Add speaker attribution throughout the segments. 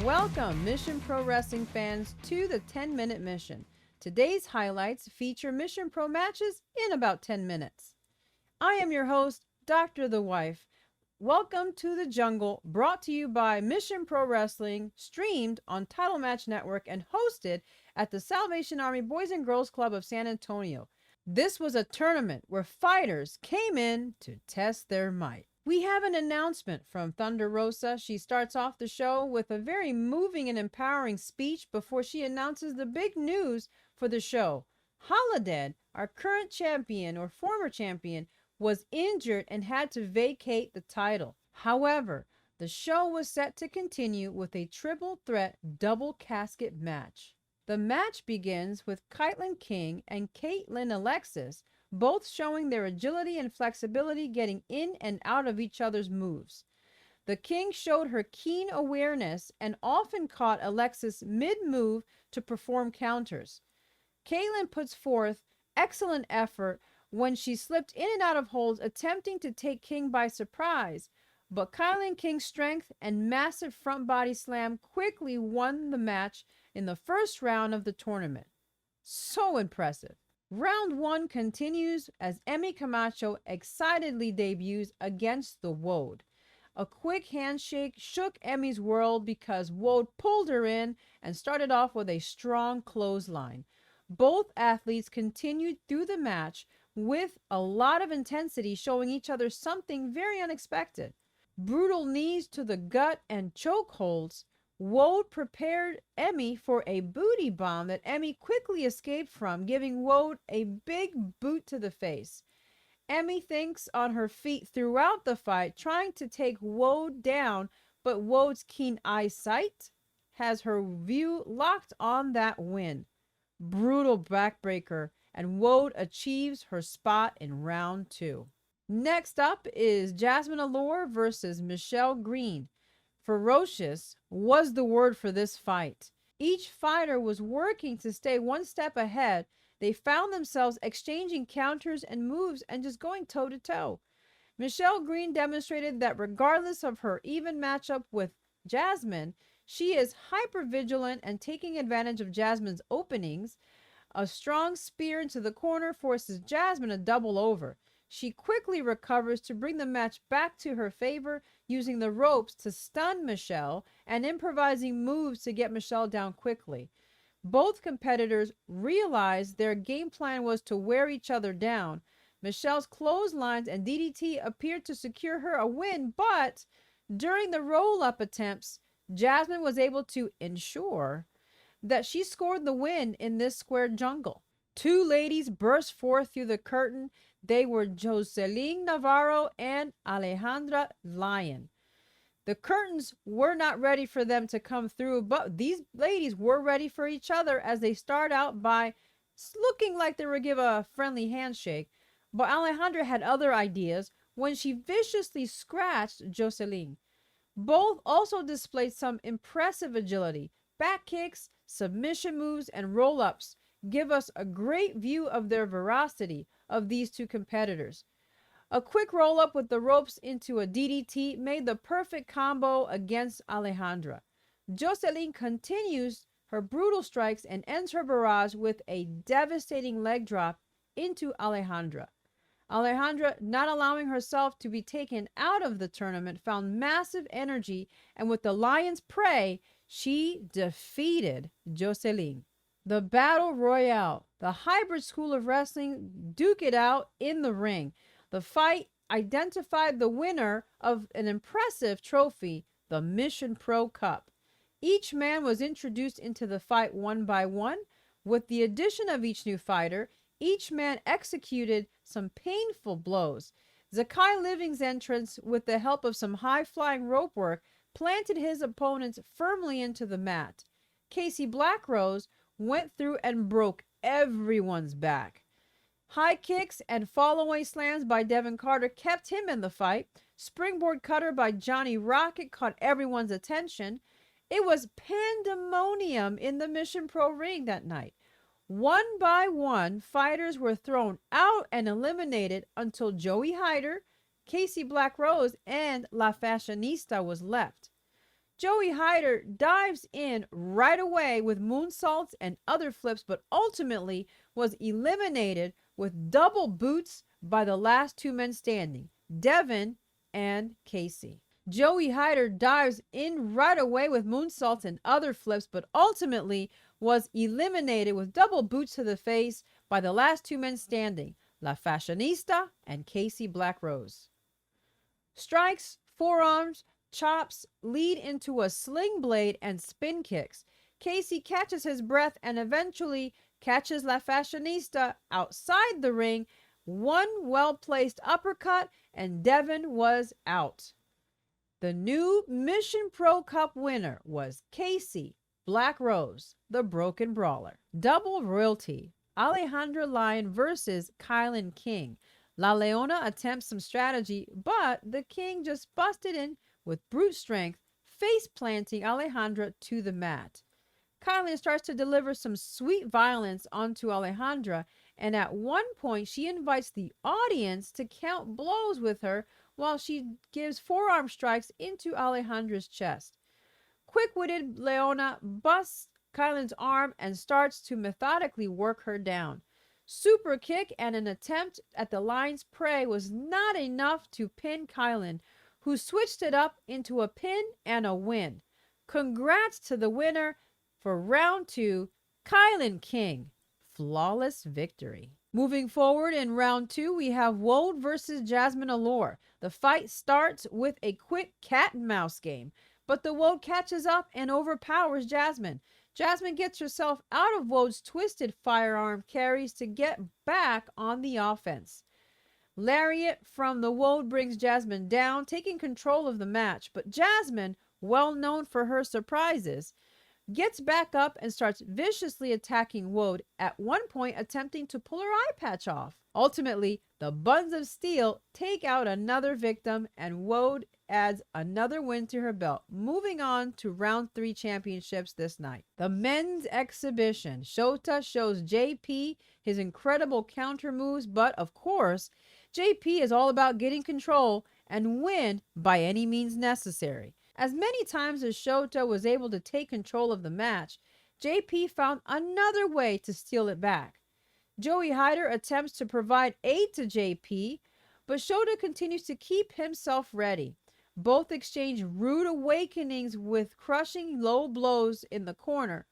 Speaker 1: Welcome, Mission Pro Wrestling fans, to the 10-Minute Mission. Today's highlights feature Mission Pro matches in about 10 minutes. I am your host, Dr. The Wife. Welcome to the Jungle, brought to you by Mission Pro Wrestling, streamed on Title Match Network and hosted at the Salvation Army Boys and Girls Club of San Antonio. This was a tournament where fighters came in to test their might. We have an announcement from Thunder Rosa. She starts off the show with a very moving and empowering speech before she announces the big news for the show. Holiday, our current champion or former champion, was injured and had to vacate the title. However, the show was set to continue with a triple threat double casket match. The match begins with Caitlin King and Caitlin Alexis both showing their agility and flexibility getting in and out of each other's moves. The King showed her keen awareness and often caught Alexis mid-move to perform counters. Caitlin puts forth excellent effort when she slipped in and out of holds attempting to take King by surprise, but Caitlin King's strength and massive front body slam quickly won the match in the first round of the tournament. So impressive. Round 1 continues as Emmy Camacho excitedly debuts against the Woad. A quick handshake shook Emmy's world because Woad pulled her in and started off with a strong clothesline. Both athletes continued through the match with a lot of intensity, showing each other something very unexpected. Brutal knees to the gut and chokeholds. Woad prepared Emmy for a booty bomb that Emmy quickly escaped from, giving Woad a big boot to the face. Emmy thinks on her feet throughout the fight, trying to take Woad down, but Woad's keen eyesight has her view locked on that win. Brutal backbreaker, and Woad achieves her spot in round 2. Next up is Jasmine Allure versus Michelle Green. Ferocious was the word for this fight. Each fighter was working to stay one step ahead. They found themselves exchanging counters and moves and just going toe-to-toe. Michelle Green demonstrated that regardless of her even matchup with Jasmine, she is hyper-vigilant and taking advantage of Jasmine's openings. A strong spear into the corner forces Jasmine to double over. She quickly recovers to bring the match back to her favor, using the ropes to stun Michelle and improvising moves to get Michelle down quickly. Both competitors realized their game plan was to wear each other down. Michelle's clotheslines and DDT appeared to secure her a win, but during the roll-up attempts, Jasmine was able to ensure that she scored the win in this squared jungle. Two ladies burst forth through the curtain. They were Jocelyn Navarro and Alejandra Lyon. The curtains were not ready for them to come through, but these ladies were ready for each other as they start out by looking like they were give a friendly handshake. But Alejandra had other ideas when she viciously scratched Jocelyn. Both also displayed some impressive agility. Back kicks, submission moves, and roll-ups give us a great view of their veracity of these two competitors. A quick roll-up with the ropes into a DDT made the perfect combo against Alejandra. Jocelyn continues her brutal strikes and ends her barrage with a devastating leg drop into Alejandra. Alejandra, not allowing herself to be taken out of the tournament, found massive energy, and with the lion's prey, she defeated Jocelyn. The Battle Royale. The hybrid school of wrestling duke it out in the ring. The fight identified the winner of an impressive trophy, the Mission Pro Cup. Each man was introduced into the fight one by one. With the addition of each new fighter, each man executed some painful blows. Zakai Living's entrance, with the help of some high-flying rope work, planted his opponents firmly into the mat. Casey Blackrose went through and broke everyone's back. High kicks and fall-away slams by Devin Carter kept him in the fight. Springboard cutter by Johnny Rocket caught everyone's attention. It was pandemonium in the Mission Pro ring that night. One by one, fighters were thrown out and eliminated until Joey Hyder, Casey Blackrose, and La Fashionista was left. Joey Hyder dives in right away with moonsaults and other flips, but ultimately was eliminated with double boots by the last two men standing, Devin and Casey. Joey Hyder dives in right away with moonsaults and other flips, but ultimately was eliminated with double boots to the face by the last two men standing, La Fashionista and Casey Black Rose. Strikes, forearms, chops lead into a sling blade and spin kicks. Casey catches his breath and eventually catches La Fashionista outside the ring. One well placed uppercut, and Devin was out. The new Mission Pro Cup winner was Casey Black Rose, the Broken Brawler. Double royalty. Alejandra Lyon versus Kylan King. La Leona attempts some strategy, but the King just busted in with brute strength, face planting Alejandra to the mat. Kylan starts to deliver some sweet violence onto Alejandra, and at one point she invites the audience to count blows with her while she gives forearm strikes into Alejandra's chest. Quick-witted Leona busts Kylan's arm and starts to methodically work her down. Super kick and an attempt at the lion's prey was not enough to pin Kylan, who switched it up into a pin and a win. Congrats to the winner for round 2, Kylan King. Flawless victory. Moving forward in round 2, we have Woad versus Jasmine Allure. The fight starts with a quick cat and mouse game, but the Woad catches up and overpowers Jasmine. Jasmine gets herself out of Woad's twisted firearm carries to get back on the offense. Lariat from the Woad brings Jasmine down, taking control of the match, but Jasmine, well known for her surprises, gets back up and starts viciously attacking Woad, at one point attempting to pull her eye patch off. Ultimately, the Buns of Steel take out another victim, and Woad adds another win to her belt, moving on to round 3 championships this night. The men's exhibition. Shota shows JP his incredible counter moves, but of course, JP is all about getting control and win by any means necessary. As many times as Shota was able to take control of the match, JP found another way to steal it back. Joey Hyder attempts to provide aid to JP, but Shota continues to keep himself ready. Both exchange rude awakenings with crushing low blows in the corner.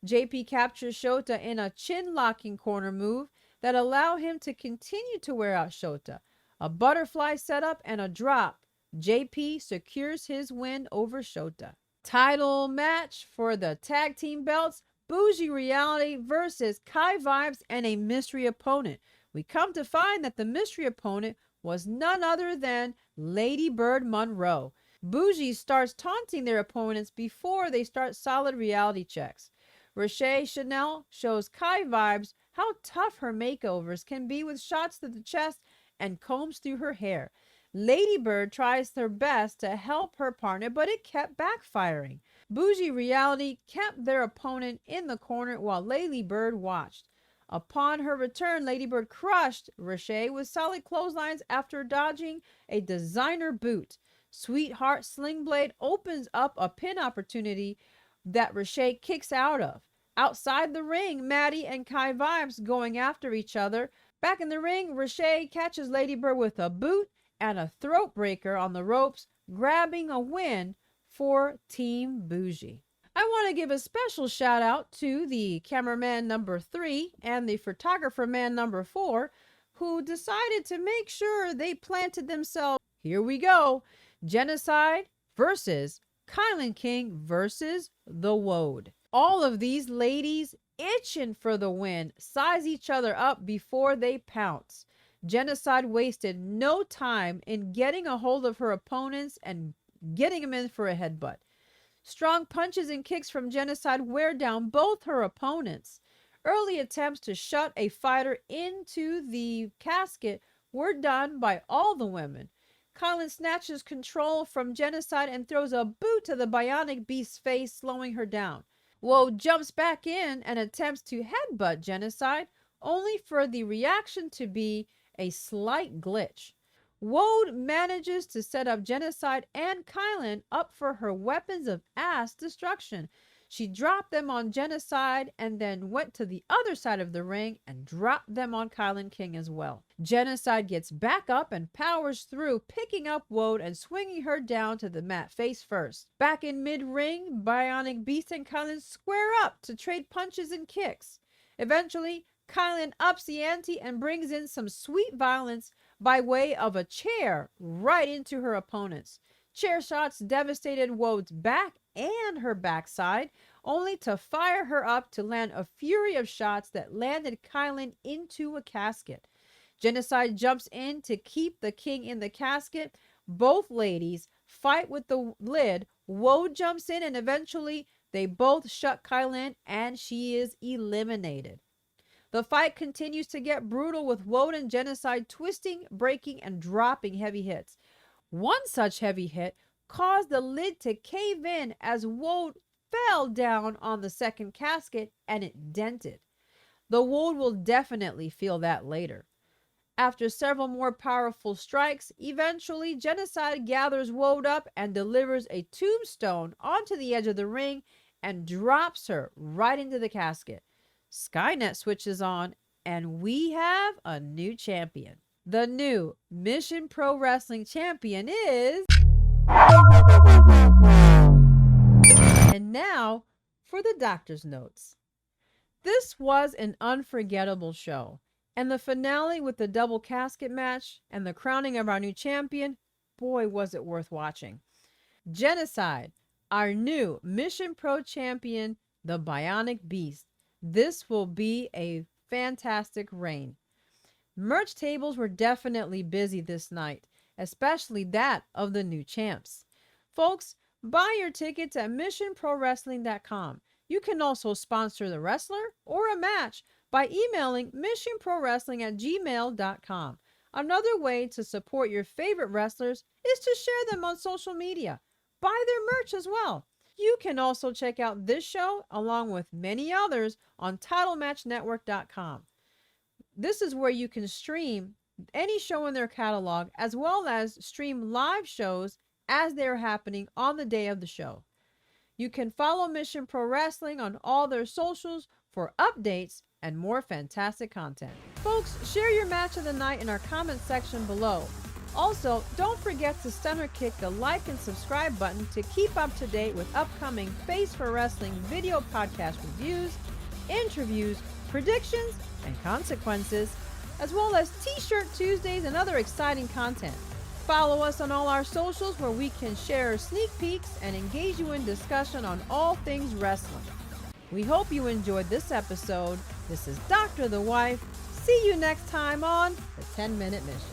Speaker 1: JP captures Shota in a chin-locking corner move that allow him to continue to wear out Shota. A butterfly setup and a drop. JP secures his win over Shota. Title match for the tag team belts. Bougie Reality versus Kai Vibes and a mystery opponent. We come to find that the mystery opponent was none other than Lady Bird Monroe. Bougie starts taunting their opponents before they start solid reality checks. Roche Chanel shows Kai Vibes how tough her makeovers can be with shots to the chest and combs through her hair. Lady Bird tries her best to help her partner, but it kept backfiring. Bougie Reality kept their opponent in the corner while Lady Bird watched. Upon her return, Lady Bird crushed Roche with solid clotheslines after dodging a designer boot. Sweetheart Sling Blade opens up a pin opportunity that Roche kicks out of. Outside the ring, Maddie and Kai Vibes going after each other. Back in the ring, Roche catches Lady Bird with a boot and a throat breaker on the ropes, grabbing a win for Team Bougie. I want to give a special shout out to the cameraman number 3 and the photographer man number 4 who decided to make sure they planted themselves. Here we go. Genocide versus Kylan King versus the Woad. All of these ladies itching for the win size each other up before they pounce. Genocide wasted no time in getting a hold of her opponents and getting them in for a headbutt. Strong punches and kicks from Genocide wear down both her opponents. Early attempts to shut a fighter into the casket were done by all the women. Kylan snatches control from Genocide and throws a boot to the Bionic Beast's face, slowing her down. Woad jumps back in and attempts to headbutt Genocide, only for the reaction to be a slight glitch. Woad manages to set up Genocide and Kylan up for her weapons of ass destruction. She dropped them on Genocide and then went to the other side of the ring and dropped them on Kylan King as well. Genocide gets back up and powers through, picking up Woad and swinging her down to the mat face first. Back in mid-ring, Bionic Beast and Kylan square up to trade punches and kicks. Eventually, Kylan ups the ante and brings in some sweet violence by way of a chair right into her opponents. Chair shots devastated Woad's back and her backside, only to fire her up to land a fury of shots that landed Kylan into a casket. Genocide jumps in to keep the king in the casket. Both ladies fight with the lid. Woad jumps in and eventually they both shut Kylan and she is eliminated. The fight continues to get brutal with Woad and Genocide twisting, breaking, and dropping heavy hits. One such heavy hit caused the lid to cave in as Woad fell down on the second casket and it dented. The Woad will definitely feel that later. After several more powerful strikes, eventually Genocide gathers Woad up and delivers a tombstone onto the edge of the ring and drops her right into the casket. Skynet switches on and we have a new champion. The new Mission Pro Wrestling champion is... And now for the doctor's notes. This was an unforgettable show, and the finale with the double casket match and the crowning of our new champion, boy was it worth watching. Genocide, our new Mission Pro champion, the Bionic Beast. This will be a fantastic reign. Merch tables were definitely busy this night, especially that of the new champs. Folks, buy your tickets at missionprowrestling.com. You can also sponsor the wrestler or a match by emailing missionprowrestling@gmail.com. Another way to support your favorite wrestlers is to share them on social media. Buy their merch as well. You can also check out this show along with many others on TitleMatchNetwork.com. This is where you can stream any show in their catalog as well as stream live shows as they are happening on the day of the show. You can follow Mission Pro Wrestling on all their socials for updates and more fantastic content. Folks, share your match of the night in our comment section below. Also, don't forget to stunner kick the like and subscribe button to keep up to date with upcoming Face for Wrestling video podcast reviews, interviews, predictions, and consequences, as well as T-Shirt Tuesdays and other exciting content. Follow us on all our socials where we can share sneak peeks and engage you in discussion on all things wrestling. We hope you enjoyed this episode. This is Dr. the Wife. See you next time on the 10-Minute Mission.